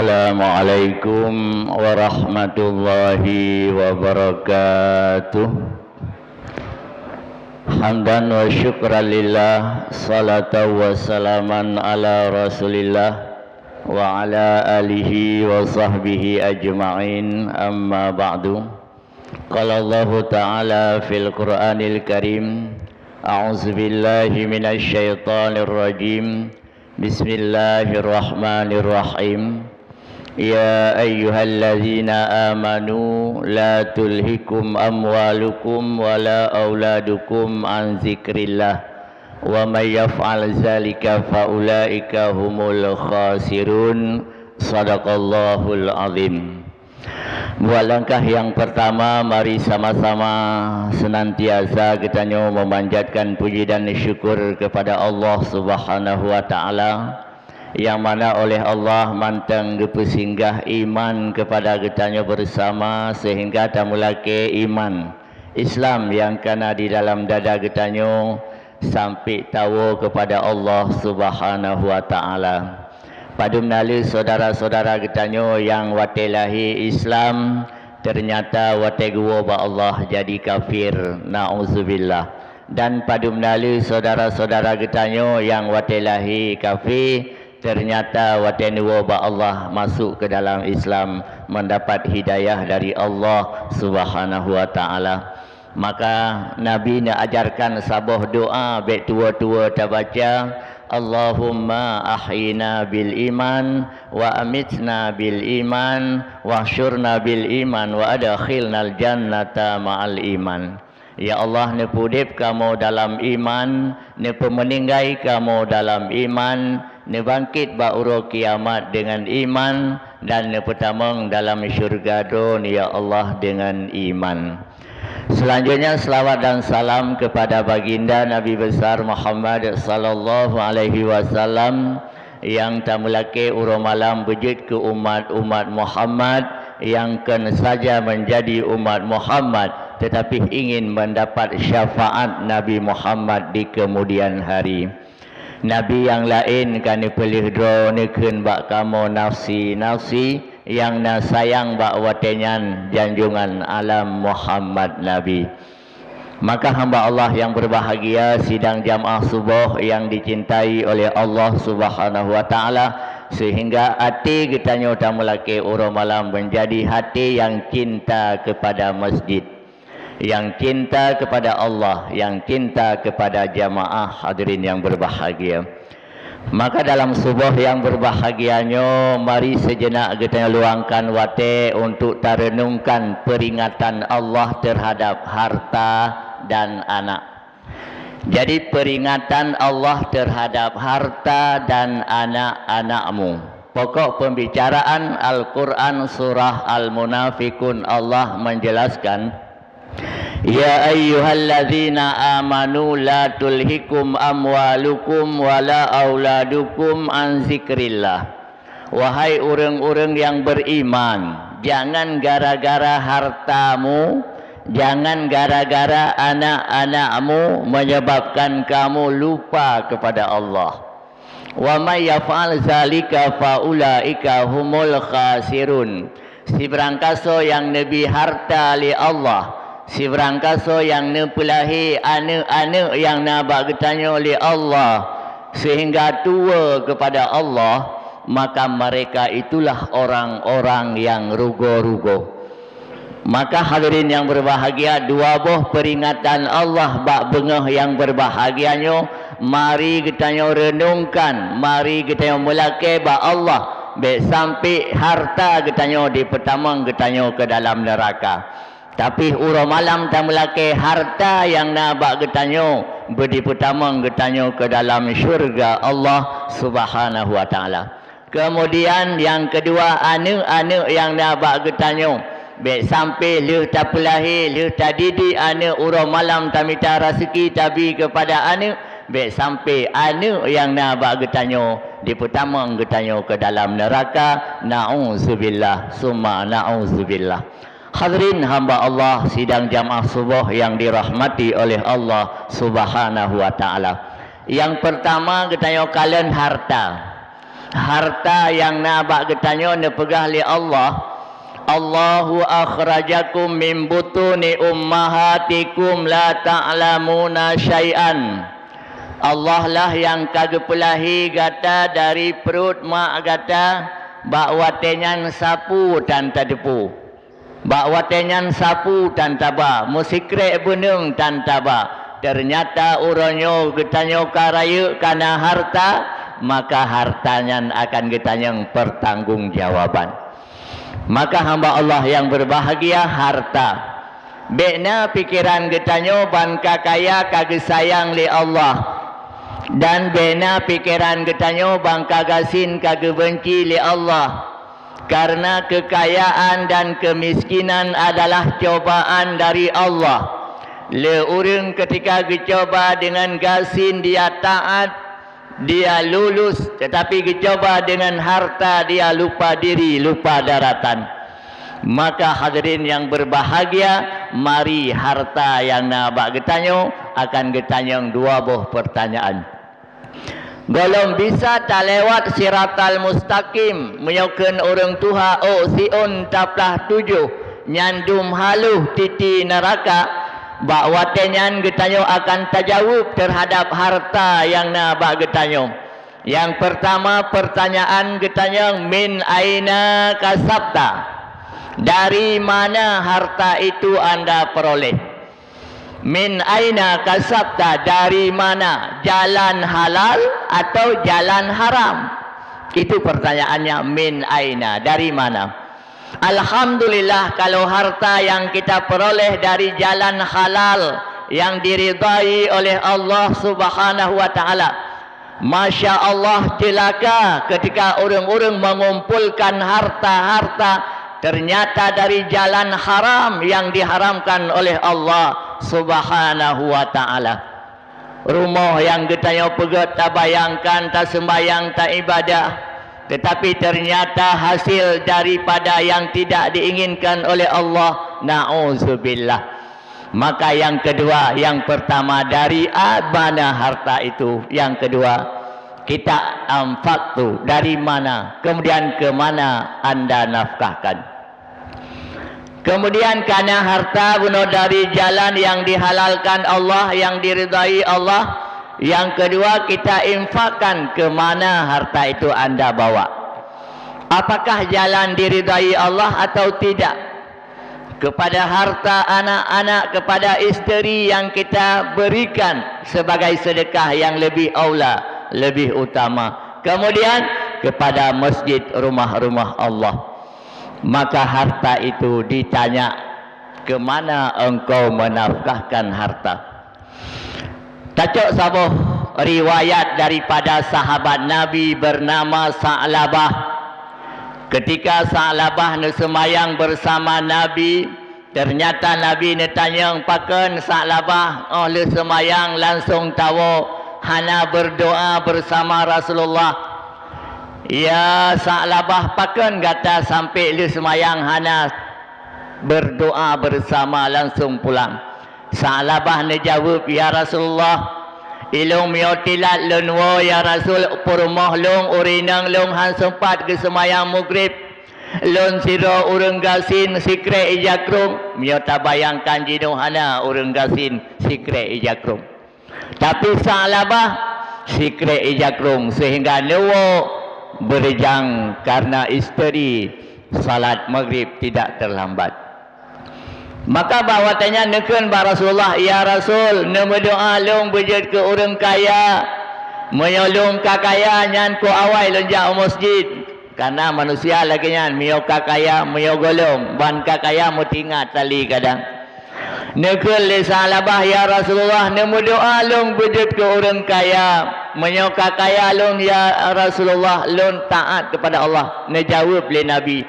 Assalamualaikum warahmatullahi wabarakatuh. Hamdan wa syukran lillah, salatan wa salaman ala rasulillah wa ala alihi wa sahbihi ajma'in, amma ba'du. Qala Allah ta'ala fil Qur'anil Karim, a'udzu billahi minasy syaithanir rajim. Bismillahirrahmanirrahim. Ya ayyuhalladzina amanu la tulhikum amwalukum wala auladukum an zikrillah wa may yaf'al zalika faulaika humul khasirun. Shadaqallahul azim. Buat langkah yang pertama, mari sama-sama senantiasa kita memanjatkan puji dan syukur kepada Allah Subhanahu wa taala, yang mana oleh Allah mantang gepesinggah iman kepada kita bersama, sehingga tamulake iman Islam yang kana di dalam dada kita sampai tahu kepada Allah Subhanahu wa taala. Pada menalu saudara-saudara kita yang watelahi Islam, ternyata wategua ba Allah jadi kafir, na'udzubillah. Dan pada menalu saudara-saudara kita yang watelahi kafir, ternyata watenua ba Allah masuk ke dalam Islam, mendapat hidayah dari Allah Subhanahu wa taala. Maka Nabi nak ajarkan sabuh doa baik tua-tua terbaca, Allahumma ahyina bil iman wa amitna bil iman wa syurna bil iman wa adkhilnal jannata ma'al iman. Ya Allah, ne pudip kamu dalam iman, ne pemeninggai kamu dalam iman, ne bangkit ba'uro kiamat dengan iman, dan ne petamang dalam syurga don ya Allah dengan iman. Selanjutnya selawat dan salam kepada baginda Nabi besar Muhammad sallallahu alaihi wasallam, yang tamulake uro malam wujud ke umat Muhammad, yang kan saja menjadi umat Muhammad tetapi ingin mendapat syafaat Nabi Muhammad di kemudian hari. Nabi yang lain kan dipilih dro nikun bak kamu nafsi yang na sayang bak watenyan janjungan alam Muhammad Nabi. Maka hamba Allah yang berbahagia, sidang jamaah subuh yang dicintai oleh Allah Subhanahu wa taala, sehingga hati kita tamulake uro malam menjadi hati yang cinta kepada masjid, yang cinta kepada Allah, yang cinta kepada jamaah hadirin yang berbahagia. Maka dalam subuh yang berbahagianya, mari sejenak kita luangkan wate untuk tarenungkan peringatan Allah terhadap harta dan anak. Jadi peringatan Allah terhadap harta dan anak-anakmu. Pokok pembicaraan Al-Quran surah Al-Munafikun, Allah menjelaskan, Ya ayyuhalladzina amanu la tulhikum amwalukum wala auladukum an zikrillah. Wahai orang-orang yang beriman, jangan gara-gara hartamu, jangan gara-gara anak-anakmu menyebabkan kamu lupa kepada Allah. Wa may yaf'al zalika faulaika humul khasirun. Si berangkaso yang nabi harta li Allah, si berangkaso yang nepelahi anak-anak yang nabak getanya oleh Allah sehingga tua kepada Allah, maka mereka itulah orang-orang yang rugo-rugo. Maka hadirin yang berbahagia, dua buah peringatan Allah bak bengah yang berbahagianya, mari kita renungkan, mari kita mulake bak Allah, baik sampai harta kita dipertamang kita ke dalam neraka. Tapi uro malam tamulake harta yang nabak getanyo beri pertama getanyo ke dalam syurga Allah Subhanahu wa taala. Kemudian yang kedua, anak-anak yang nabak getanyo baik sampai leh tapulahi leh tadidi anak uro malam tamita rezeki tabi kepada anak, baik sampai anak yang nabak getanyo dipertama getanyo ke dalam neraka. Na'udzubillah summa na'udzubillah. Hadirin hamba Allah sidang jamaah subuh yang dirahmati oleh Allah Subhanahu wa taala. Yang pertama kita kalian harta. harta yang nabak getanyo ne pegah li Allah. Allahu akhrajakum min butuni ummahatikum la ta'lamuna syai'an. Allah lah yang kagepelahi gata dari perut mak gata, bak watenyan sapu tan tadepu, bak watenyan sapu tan taba, musikrek benung tan taba. Ternyata uronyo getanyo karaya karena harta, maka hartanya akan getanyang pertanggungjawaban. Maka hamba Allah yang berbahagia, harta bekna pikiran getanyo ban kakaya kage sayang li Allah, dan bena pikiran getanyo bang kagasin kage benci li Allah. Karena kekayaan dan kemiskinan adalah cobaan dari Allah. Le urang ketika dicoba dengan gasin dia taat, dia lulus, tetapi dicoba dengan harta dia lupa diri, lupa daratan. Maka hadirin yang berbahagia, mari harta yang nabak getanyo akan getanyong dua buah pertanyaan. Golong bisa tak lewat siratal mustaqim, menyokan orang tuha siun taplah 7 nyandum haluh titi neraka. Bak watenyan getanyo akan tajawab terhadap harta yang nabak getanyo. Yang pertama pertanyaan getanyo, min aina kasabta, dari mana harta itu anda peroleh. Min aina kasabta, dari mana, jalan halal atau jalan haram. Itu pertanyaannya, min aina, dari mana. Alhamdulillah kalau harta yang kita peroleh dari jalan halal yang diridai oleh Allah Subhanahu wa taala. Masya Allah, celaka ketika orang-orang mengumpulkan harta-harta ternyata dari jalan haram yang diharamkan oleh Allah Subhanahu wa taala. Rumah yang getanyo pegat tak bayangkan, tak sembayang, tak ibadah, tetapi ternyata hasil daripada yang tidak diinginkan oleh Allah. Na'udzubillah. Maka yang kedua, yang pertama dari mana harta itu. Yang kedua, kita anfaqtu, dari mana, kemudian ke mana anda nafkahkan. Kemudian karena harta bunuh dari jalan yang dihalalkan Allah, yang diridai Allah. Yang kedua, kita infakkan ke mana harta itu anda bawa. Apakah jalan diridai Allah atau tidak. Kepada harta anak-anak, kepada isteri yang kita berikan sebagai sedekah yang lebih aula, lebih utama. Kemudian kepada masjid, rumah-rumah Allah. Maka harta itu ditanya, ke mana engkau menafkahkan harta. Tacok sabuh riwayat daripada sahabat Nabi bernama Sa'labah. Ketika Sa'labah semayang bersama Nabi, ternyata Nabi tanya pakan Sa'labah, oh le semayang langsung tahu hana berdoa bersama Rasulullah. Ya Sa'labah pakan kata sampai le semayang hana berdoa bersama langsung pulang. Sa'labah jawab, ya Rasulullah, ilung miotilat lunwo ya Rasul, purmoh long urinang long han sempat ke semayang maghrib. Lon siro urang gasin sikre ijakrum, miota bayangkan jinuhana urang gasin sikre ijakrum. Tapi Sa'labah sikre ijakrum sehingga nuwo berjang karena isteri salat maghrib tidak terlambat. Maka bawatanya neken ba Rasulullah, ya Rasul, nama doa long bejat ke orang kaya, menyolong kakaya nyan ko awai lonjak masjid. Karena manusia lagi nyan mio kakaya mio golong, ban kakaya mu tingat tali kadang. Neken le Sa'labah, ya Rasulullah, nama doa long bejat ke orang kaya, menyo kakaya long ya Rasulullah, long taat kepada Allah. Nejawab le Nabi,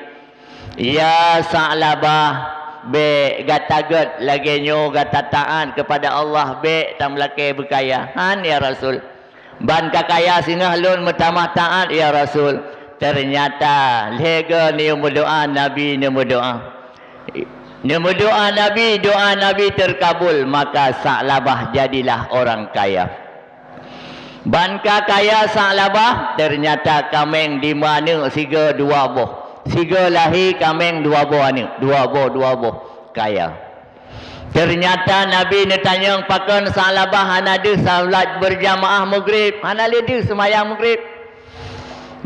ya Sa'labah, be gataget lagi nyo gata taat kepada Allah, be tam laki berkaya han ya Rasul, ban kakaya sinah lun metamah taat ya Rasul. Ternyata lega ni berdoa Nabi, ni berdoa Nabi, doa Nabi terkabul. Maka Sa'labah jadilah orang kaya. Banka kaya Sa'labah, ternyata kameng di mana siga dua boh. Siga lahir kameng dua boh anak, dua boh kaya. Ternyata Nabi ni tanya pakan Sa'labah hanada salat berjamaah maghrib, hanada semayang maghrib.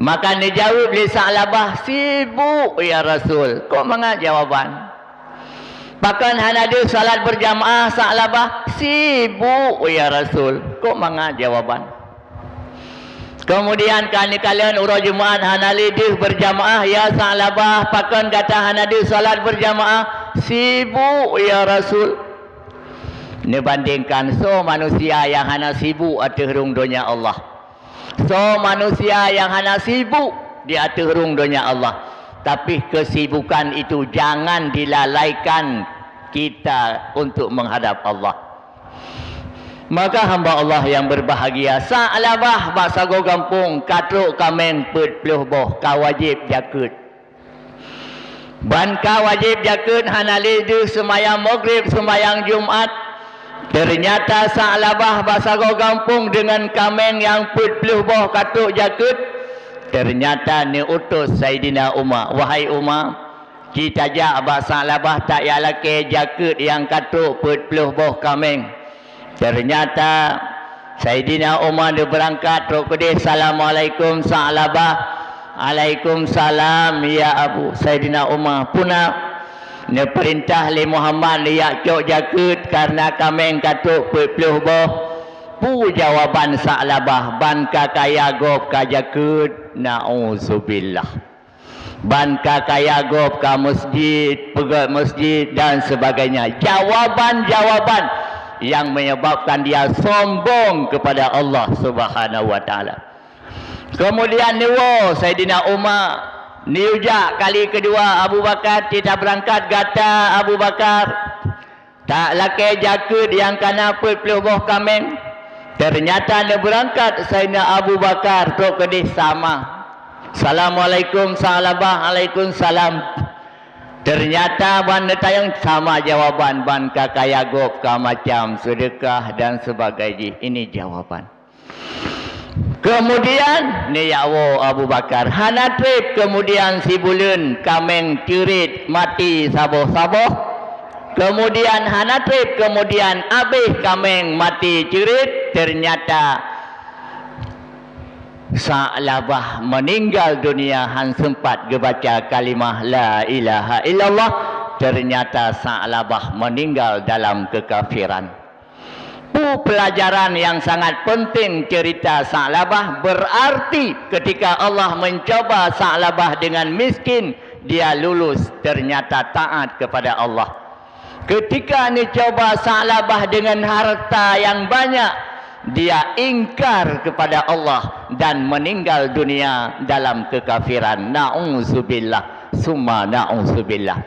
Maka dia jawab li Sa'labah, sibuk ya Rasul. Kok mana jawaban? Pakan hanada salat berjamaah Sa'labah, sibuk ya Rasul. Kok mana jawaban? Kemudian kalian urang Jumaat hanalidih berjamaah ya Sa'labah, pakan kata hanada salat berjamaah, sibuk ya Rasul. Ini bandingkan manusia yang hana sibuk atas rung dunia Allah. Manusia yang hana sibuk di atas rung dunia Allah. Tapi kesibukan itu jangan dilalaikan kita untuk menghadap Allah. Maka hamba Allah yang berbahagia, Sa'labah bahasa go kampung, katruk kameng puluh boh, kawajib jakut. Ban kawajib jakut hanalidu semayang maghrib, semayang Jumat. Ternyata Sa'labah bahasa go kampung dengan kameng yang puluh boh katruk jakut. Ternyata ni utus Sayyidina Umar, wahai Umar, kita jak bahasa Sa'labah tak ya laki jakut yang katruk puluh boh kameng. Ternyata Sayyidina Umar dia berangkat terus ke dia, Assalamualaikum Sa'labah. Waalaikumsalam ya Abu. Sayyidina Umar puna dia perintah li Muhammad dia cok jakut karena kameng katuk puluh boh. Pu jawaban Sa'labah, ban kakaya gop ka jakut, na'udzubillah. Ban kakaya gop ka masjid, pegat masjid dan sebagainya. Jawaban-jawaban yang menyebabkan dia sombong kepada Allah Subhanahu wa taala. Kemudian niwo Sayyidina Umar niujak kali kedua Abu Bakar, kita berangkat kata Abu Bakar tak laki jakut yang kana puluh boh kameng. Ternyata dia berangkat Sayyidina Abu Bakar tok kedih sama. Assalamualaikum Sa'labah, Waalaikumsalam. Ternyata ban tayang sama jawaban, ban kakaya gop ka macam sedekah dan sebagainya. Ini jawaban. Kemudian ni yawo Abu Bakar hana trip, kemudian si bulan kameng cerit mati saboh-saboh. Kemudian hana trip, kemudian abih kameng mati cerit. Ternyata Sa'labah meninggal dunia han sempat gebaca kalimah la ilaha illallah. Ternyata Sa'labah meninggal dalam kekafiran. Pelajaran yang sangat penting cerita Sa'labah, berarti ketika Allah mencoba Sa'labah dengan miskin, dia lulus, ternyata taat kepada Allah. Ketika dicoba Sa'labah dengan harta yang banyak, dia ingkar kepada Allah dan meninggal dunia dalam kekafiran. Na'udzubillah, summa na'udzubillah.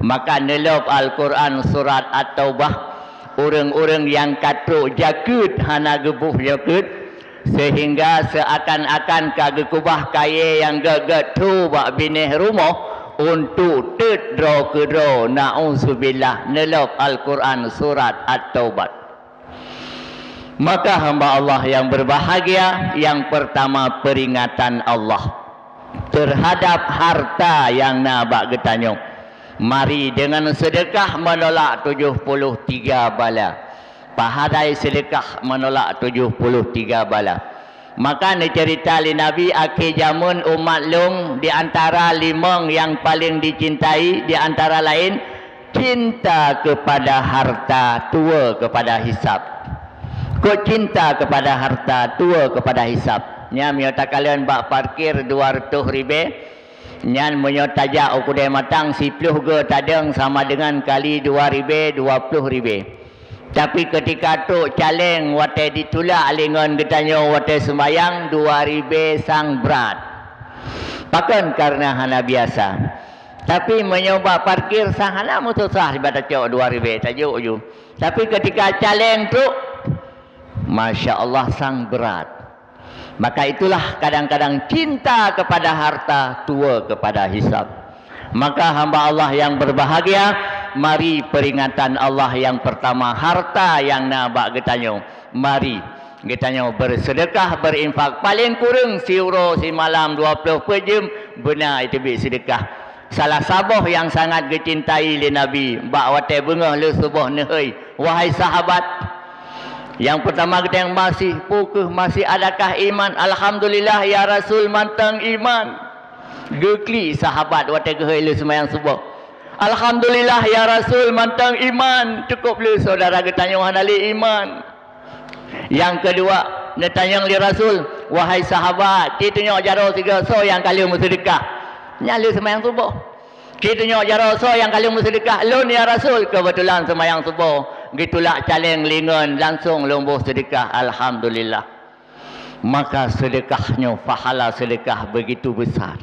Maka nelop Al-Quran surat At-Taubah, orang-orang yang katuk jakut hana gebuh jakut, sehingga seakan-akan kagekubah kaya yang gagetu bak binih rumah untuk tedro kedro. Na'udzubillah, nelop Al-Quran surat At-Taubah. Maka hamba Allah yang berbahagia, yang pertama peringatan Allah terhadap harta yang nabak getanyong. Mari dengan sedekah menolak 73 bala. Pahadai sedekah menolak 73 bala. Maka ni cerita li Nabi akhir zaman umat long, di antara limang yang paling dicintai, di antara lain cinta kepada harta, tua kepada hisab. Kau cinta kepada harta, tua kepada hisab. Nya miota kalian bak parkir 200 ribu. Nyan menyota jak ukudai matang 10 ke tadeng sama dengan kali 2 ribu, 20 ribu. Tapi ketika tu caleng wate ditulak alingan getanya wate sembayang 2 ribu sang berat. Pakan karena hana biasa. Tapi menyoba parkir sahana mutusah ibadat cok 2 ribu tajuk ju. Tapi ketika caleng tu, Masya Allah sang berat. Maka itulah kadang-kadang cinta kepada harta, tua kepada hisab. Maka hamba Allah yang berbahagia, mari peringatan Allah yang pertama, harta yang nabak getanyong. Mari Ditanya bersedekah, berinfak. Paling kurang siuro si malam 20 per jam. Benar itu sedekah. Salah sahabat yang sangat dicintai oleh Nabi. Bak watai bengah le subuh nehai. Wahai sahabat. Yang pertama kita yang masih pukul, masih adakah iman? Alhamdulillah ya Rasul mantang iman. Gekli sahabat watai gehai le semayang subuh. Alhamdulillah ya Rasul mantang iman. Cukup le saudara ketanya hanali iman. Yang kedua, netanya li Rasul, wahai sahabat, kita nyok jaro tiga so yang kali bersedekah. Nyala semayang subuh. Kita nyok jaro so yang kali bersedekah. Lun ya Rasul, kebetulan semayang subuh. Gitulah caleng lingon langsung lomboh sedekah. Alhamdulillah. Maka sedekahnya, pahala sedekah begitu besar.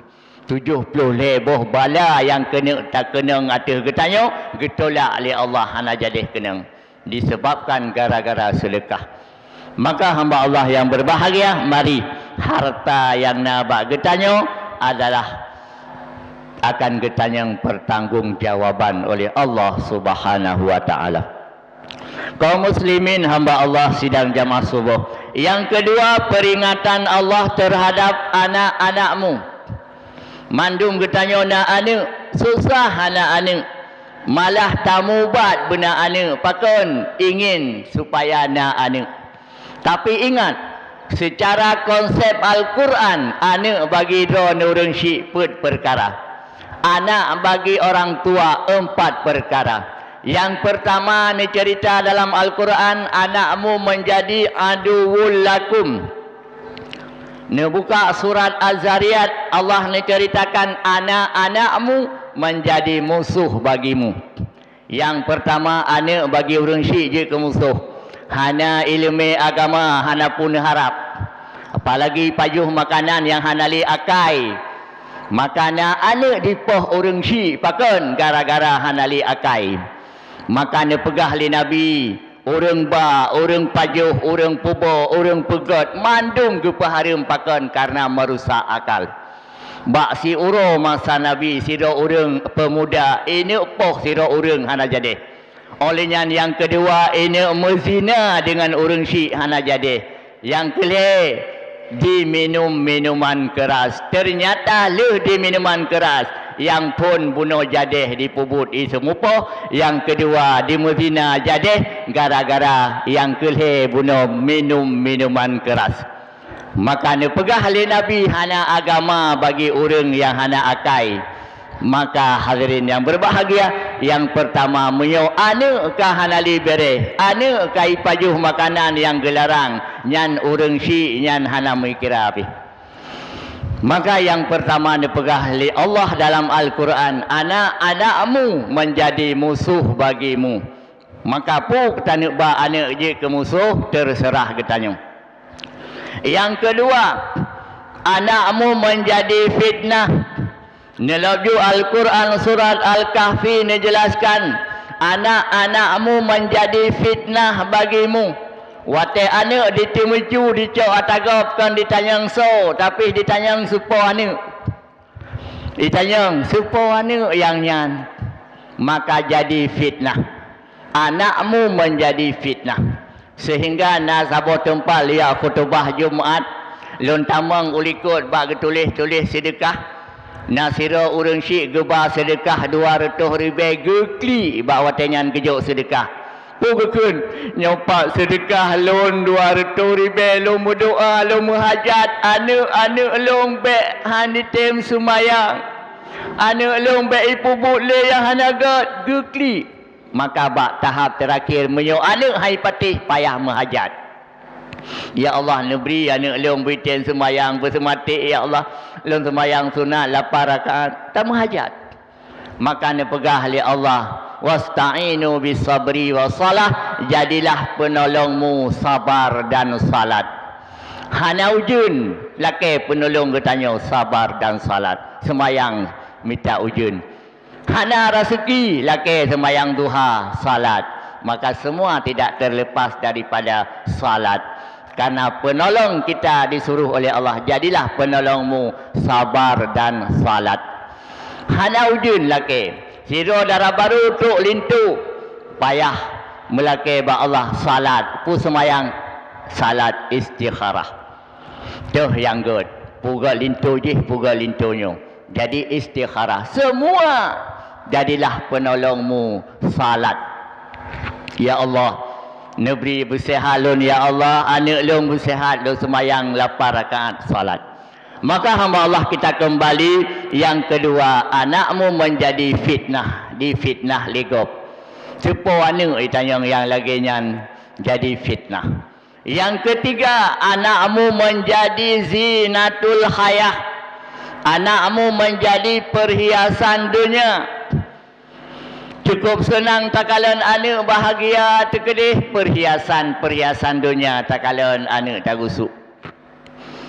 70 lebih bala yang kena tak kena atas getanya, gitulah oleh Allah hana jadi kena. Disebabkan gara-gara sedekah. Maka hamba Allah yang berbahagia, mari harta yang nabak getanya adalah akan getanya pertanggungjawaban oleh Allah Subhanahu wa taala. Kaum muslimin hamba Allah sidang jamaah subuh. Yang kedua, peringatan Allah terhadap anak-anakmu. Mandum getanya nak anak, susah anak anak. Malah tamubat benar anak, pakon ingin supaya nak anak. Tapi ingat, secara konsep Al-Quran, anak bagi drone orang syik perkara. Anak bagi orang tua 4 perkara. Yang pertama ni cerita dalam Al-Quran, anakmu menjadi aduwul lakum. Ni buka surat Az-Zariyat, Allah ni ceritakan anak-anakmu menjadi musuh bagimu. Yang pertama, anak bagi orang syik je ke musuh. Hana ilmu agama, hana pun harap. Apalagi pajuh makanan yang hana li akai. Makanan anak dipoh orang syik pakon gara-gara hana li akai. Makanan pegah li Nabi. Orang ba, orang pajuh, orang pubo, orang pegot. Mandum ke paharim pakon karena merusak akal. Bak si uro masa Nabi, siro orang pemuda. Ini poh siro orang hana jadi. Olehnya yang kedua, ini mezina dengan orang syik hana jadi. Yang kelih, diminum minuman keras. Ternyata leh di minuman keras. Yang pun bunuh jadi dipubut isemupoh. Yang kedua, di mezina jadi gara-gara yang kelih bunuh minum minuman keras. Maka ni pegah oleh Nabi hana agama bagi orang yang hana akai. Maka hadirin yang berbahagia, yang pertama menyo ane ka hanali bere, ane kai pajuh makanan yang gelarang, nyan urang syik nyan hana mikira api. Maka yang pertama dipegah oleh Allah dalam Al-Quran, anak-anakmu menjadi musuh bagimu. Maka pu tanek ba anak je ke musuh, terserah katanya. Yang kedua, anakmu menjadi fitnah. Nelaju Al-Quran surat Al-Kahfi dijelaskan, anak-anakmu menjadi fitnah bagimu. Watai anak ditimucu, dicok atagap kan ditanyang so, tapi ditanyang supo anak. Ditanyang supo anak yang nyan. Maka jadi fitnah. Anakmu menjadi fitnah. Sehingga nasabah tempat lihat khutbah Jumaat, lontamang ulikut bagi tulis-tulis sedekah. Nasira urang syik geba sedekah 200 ribu gekli bawa tenyan kejok sedekah. Pukul nyopak sedekah lon 200 ribu lon berdoa lon menghajat anak-anak lon bek hanitem sumayang. Anak lon bek ipu bule yang hanagat gekli. Maka bak tahap terakhir menyo anak hai patih payah menghajat. Ya Allah, neberi anak long beritain semayang bersemati. Ya Allah, long semayang sunat 8 rakaat tak menghajat. Maka nepegah oleh Allah, wasta'inu bisabri wassalah, jadilah penolongmu sabar dan salat. Hana ujun laki penolong ketanya sabar dan salat. Semayang minta ujun. Hana rezeki laki semayang duha salat. Maka semua tidak terlepas daripada salat. Karena penolong kita disuruh oleh Allah, jadilah penolongmu sabar dan salat. Hana ujun laki siro darah baru tuk lintu payah melaki ba Allah salat pu semayang salat istikharah. Tuh yang good. Puga lintu je, puga lintunyo. Jadi istikharah. Semua jadilah penolongmu salat. Ya Allah, negeri bersihat lun ya Allah, anak lun bersihat lun semayang 8 rakaat salat. Maka hamba Allah kita kembali yang kedua, anakmu menjadi fitnah, di fitnah legop. Siapa anak ditanya yang lagi nyan jadi fitnah. Yang ketiga, anakmu menjadi zinatul hayah. Anakmu menjadi perhiasan dunia. Cukup senang tak kala anak bahagia terkedih, perhiasan dunia tak kala anak tak gusuk.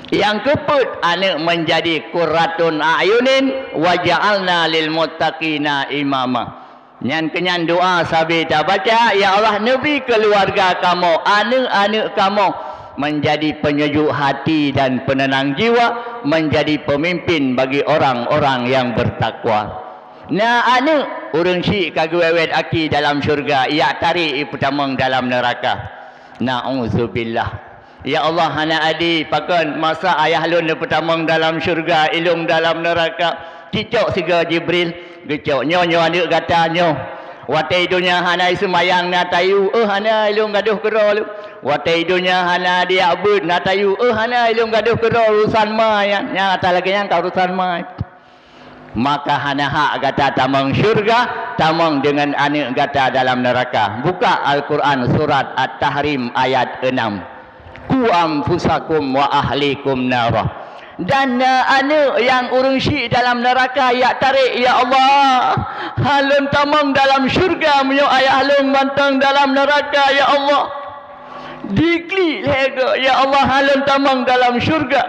Yang keempat, anak menjadi qurratun a'yunin wa ja'alna lil muttaqina imama. Nyan kenyan doa sabi tak baca, ya Allah, nabi keluarga kamu, anak-anak kamu menjadi penyejuk hati dan penenang jiwa, menjadi pemimpin bagi orang-orang yang bertakwa. Nah, anak urang syik kagwewet aki dalam syurga, ia tarik pertama dalam neraka. Na'udzubillah. Ya Allah, anak adik pakan masa ayah lun pertama dalam syurga, ilung dalam neraka. Cicok siga Jibril, gecok nyo adik kata nyo. Watai dunia hana semayang na tayu, hana ilung gaduh kerol. Watai dunia hana dia abud na tayu, hana ilung gaduh kerol urusan mai. Nya kata lagi yang urusan mai. Maka hana hak kata tamang syurga, tamang dengan anak kata dalam neraka. Buka Al-Quran surat At-Tahrim ayat 6. Ku anfusakum wa ahlikum narah. Dan anak yang urung syik dalam neraka ya tarik, ya Allah, halun tamang dalam syurga menyo ayah halun bantang dalam neraka, ya Allah. Dikli lega, ya Allah, halun tamang dalam syurga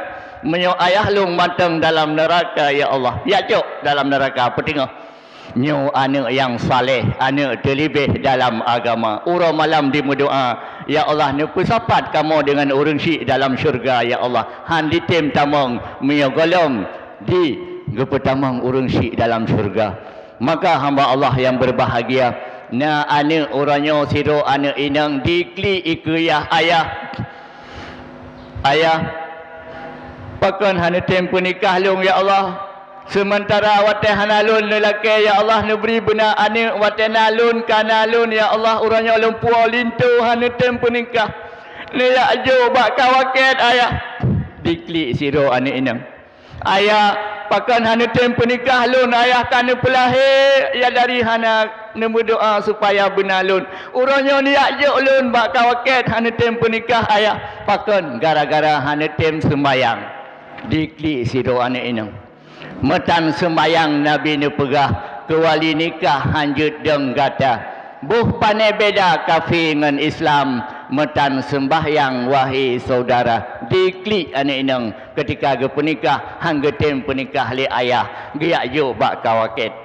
menyo ayah halun bantang dalam neraka, ya Allah. Ya cok dalam neraka petingah. Nyo anak yang saleh, anak terlebih dalam agama. Urang malam di berdoa, ya Allah, nuku sapat kamu dengan urang syik dalam syurga, ya Allah. Han ditem tamang menyogolong di gepetamang urang syik dalam syurga. Maka hamba Allah yang berbahagia, na anak orangnya siro anak inang dikli ikuyah ayah. Ayah, pakan hana tempo nikah long, ya Allah. Sementara watai hanalun lelaki, ya Allah, neberi benar anak watai nalun kanalun, ya Allah, orangnya lumpur lintu hana tempo nikah. Ni jo bak kawaket ayah. Diklik siro anak inang. Ayah pakan hana tempo nikah lun, ayah kana pelahir ya dari hana nemu doa supaya benar lun. Orangnya ni jo lun bak kawaket hana tempo nikah ayah. Pakan gara-gara hana tem sembayang. Diklik siro anak inang. Metan sembayang Nabi ni pegah kewali nikah hanjut deng gata. Buh pane beda kafir dengan Islam. Metan sembahyang wahai saudara. Diklik anak inang ketika ge penikah hangge tem penikah li ayah. Giak jo bak kawaket.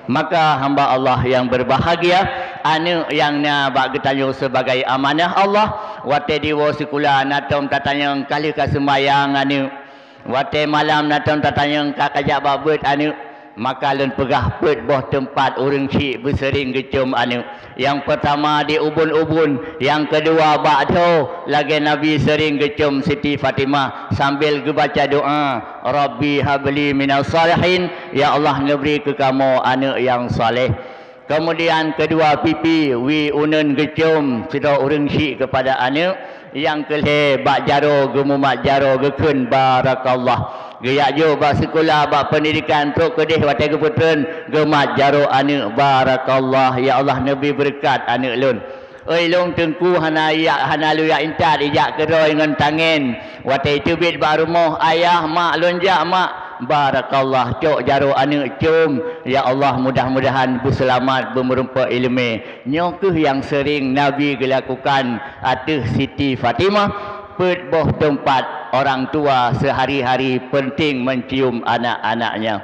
Maka hamba Allah yang berbahagia, anak yang na bak getanyo sebagai amanah Allah. Wate diwo sekolah natom tatanya kali ka sembayang anak. Watai malam natang tatanya kakajak babut anu, maka lun pegah put boh tempat urang syik bersering gecum anu. Yang pertama di ubun-ubun, yang kedua bakdo lagi Nabi sering gecum Siti Fatimah sambil gebaca doa, Rabbi habli minas salihin, ya Allah, neberi ke kamu anak yang saleh. Kemudian kedua pipi wi unun gecum sida urang syik kepada anak. Yang kelih bak jaro gemumat jaro gekun barakallah. Geyak jo bak sekolah bak pendidikan tok kedih watai keputren gemat jaro anak barakallah, ya Allah, nabi berkat anak lun. Oi long tengku hana ya hana lu ya intat ijak keroi ngan tangen. Watai tubit bak rumah ayah mak lonjak mak. Barakallah cok jaro anak cum, ya Allah, mudah-mudahan berselamat bermerumpa ilmu. Nyokeh yang sering Nabi lakukan atas Siti Fatimah, pet boh tempat orang tua sehari-hari penting mencium anak-anaknya.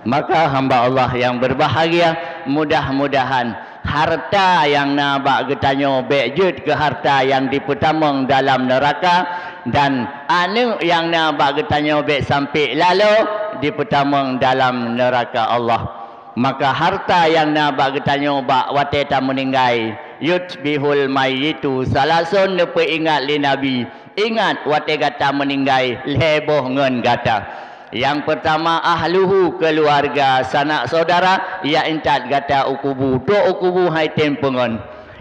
Maka hamba Allah yang berbahagia, mudah-mudahan harta yang nabak getanyo bekjut ke harta yang dipertamang dalam neraka, dan anak yang nabak getanyo bek sampai lalu dipertamang dalam neraka Allah. Maka harta yang nabak getanyo bak wateta meninggai yutbihul mayyitu salasun nepe ingat li Nabi. Ingat wate kata meninggal leboh ngen kata. Yang pertama ahluhu keluarga sanak saudara ya intat kata ukubu to ukubu hai tempengon.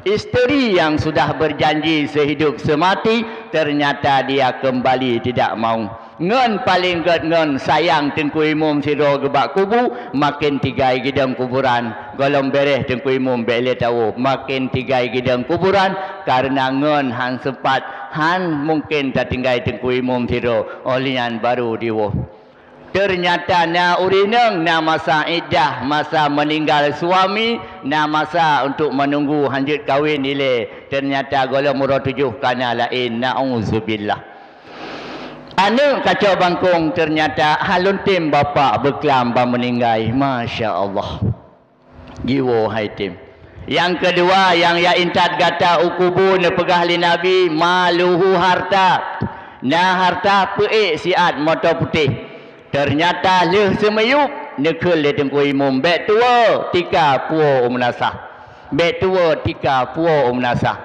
Isteri yang sudah berjanji sehidup semati ternyata dia kembali tidak mau. Ngen paling gat ngen sayang Tengku Imam siro gebak kubu makin tigai gidang kuburan. Golong bereh Tengku Imam bele tahu makin tigai gidang kuburan karena ngen han sempat han mungkin tak tinggal Tengku Imam siro olian baru diwo. Ternyata na urineng na masa iddah, masa meninggal suami, na masa untuk menunggu lanjut kahwin nilai. Ternyata golong murah tujuh kana lain, na'udzubillah. Anak kacau bangkung ternyata halun tim bapa berkelam meninggal. Masya Allah. Jiwa hai tim. Yang kedua yang ya intat kata ukubu ne pegah li Nabi maluhu harta. Na harta peik siat motor putih. Ternyata leh semeyup nekul le Tengku Imam bek tua tika puo umnasah. Bek tua tika puo umnasah.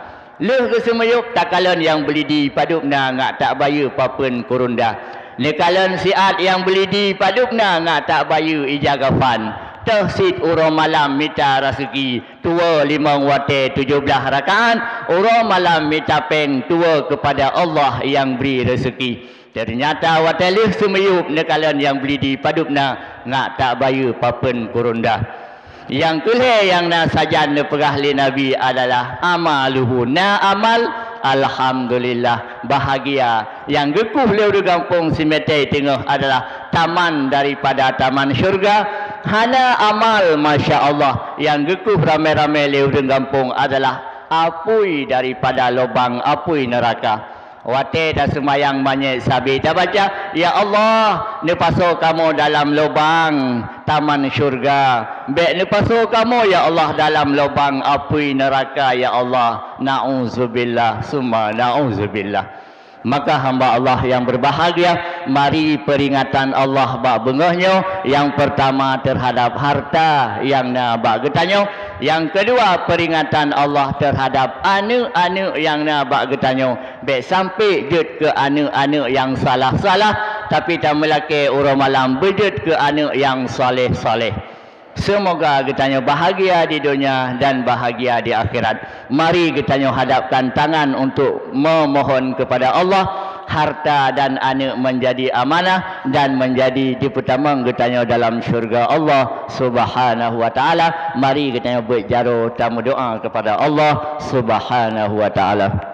Leh ke semeyup takalan yang beli di padupna ngak tak bayu papen kurunda. Nekalan siat yang beli di padupna ngak tak bayu ijagafan. Tahsid urang malam minta rezeki tua 5 wate 17 rakaat. Urang malam minta peng tua kepada Allah yang beri rezeki. Ternyata watalih semeyup nekalan yang beli di padupna ngak tak bayu papen kurunda. Yang kelih yang na sajan nepegah li Nabi adalah amaluhu na amal alhamdulillah bahagia. Yang gekuh leu di kampung Simetai tengah adalah taman daripada taman syurga. Hana amal masya Allah yang gekuh ramai-ramai leu di kampung adalah apui daripada lubang apui neraka. Wate dah semayang banyak sabi dah baca ya Allah ni pasal kamu dalam lubang taman syurga bek ni pasal kamu ya Allah dalam lubang api neraka ya Allah na'udzubillah summa na'udzubillah. Maka hamba Allah yang berbahagia, mari peringatan Allah bak bengahnya. Yang pertama terhadap harta yang na bak getanyo. Yang kedua peringatan Allah terhadap anak-anak yang na bak getanyo. Baik sampai jut ke anak-anak yang salah-salah, tapi tak melaki orang malam berjut ke anak yang soleh-soleh. Semoga kita bahagia di dunia dan bahagia di akhirat. Mari kita hadapkan tangan untuk memohon kepada Allah harta dan anak menjadi amanah dan menjadi di pertama kita dalam syurga Allah Subhanahu wa taala. Mari kita berjaru tamu doa kepada Allah Subhanahu wa taala.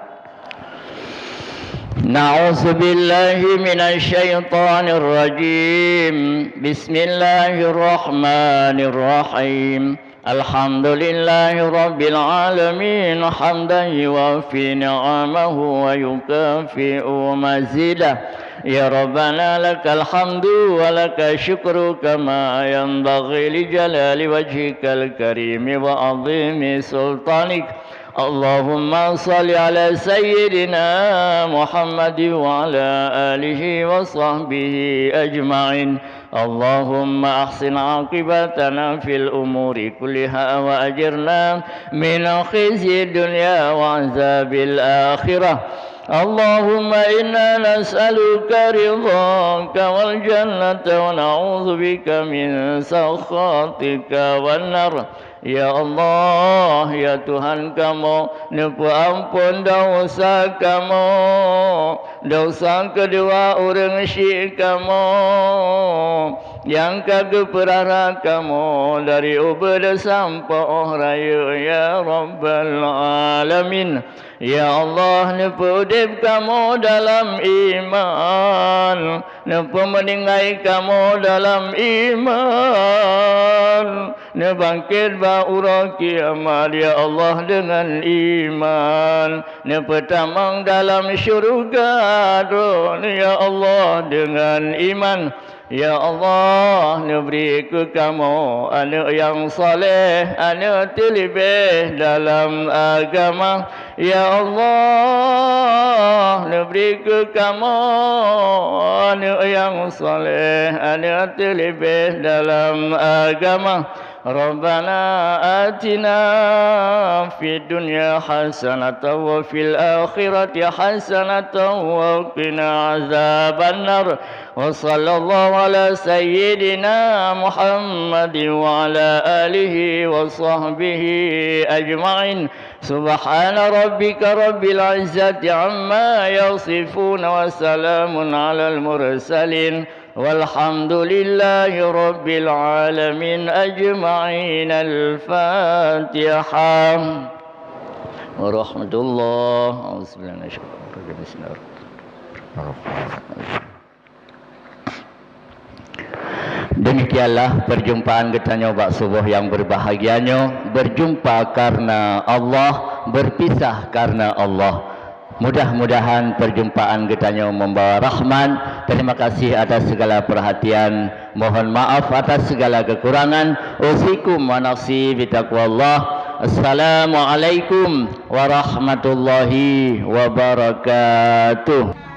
Na'udzu billahi minasy syaithanir rajim. Bismillahirrahmanirrahim. Alhamdulillahi rabbil alamin hamdan yuwafi ni'amahu wa yukafi'u mazidah. Ya Rabbana lakal hamdu wa lakal syukru kama yanbaghi li jalali wajhikal karim wa 'azimi sultanik. Allahumma salli ala sayyidina Muhammad wa ala alihi wa sahbihi ajma'in. Allahumma ahsin aqibatana fil umuri kulliha wa ajirna min khizyi dunya wa azabil akhirah. Allahumma inna nas'aluka ridhaka wal jannata wa na'udzu bika min sakhatika wan nar. Ya Allah, ya Tuhan kamu, nepu ampun dosa kamu, dosa kedua orang syik kamu, yang kagak perara kamu dari ubed sampai raya ya Rabbal Alamin. Ya Allah, nepu udip kamu dalam iman, nepu meninggal kamu dalam iman, nebangkit ba'ura kiamat ya Allah dengan iman, nepetamang dalam syurga ya Allah dengan iman. Ya Allah, beri ke kamu anak yang saleh, anak terlebih dalam agama. Ya Allah, beri ke kamu anak yang saleh, anak terlebih dalam agama. ربنا آتنا في الدنيا حسنة وفي الآخرة حسنة وقنا عذاب النار وصلى الله على سيدنا محمد وعلى آله وصحبه أجمعين سبحان ربك رب العزة عما يصفون وسلام على المرسلين والحمد لله رب العالمين أجمعين الفاتحة ورحمة الله Demikianlah perjumpaan kita nyoba subuh yang berbahagianya. Berjumpa karena Allah, berpisah karena Allah. Mudah-mudahan perjumpaan kita membawa rahman. Terima kasih atas segala perhatian. Mohon maaf atas segala kekurangan. Usikum wa nafsi bitaqwallah. Assalamualaikum warahmatullahi wabarakatuh.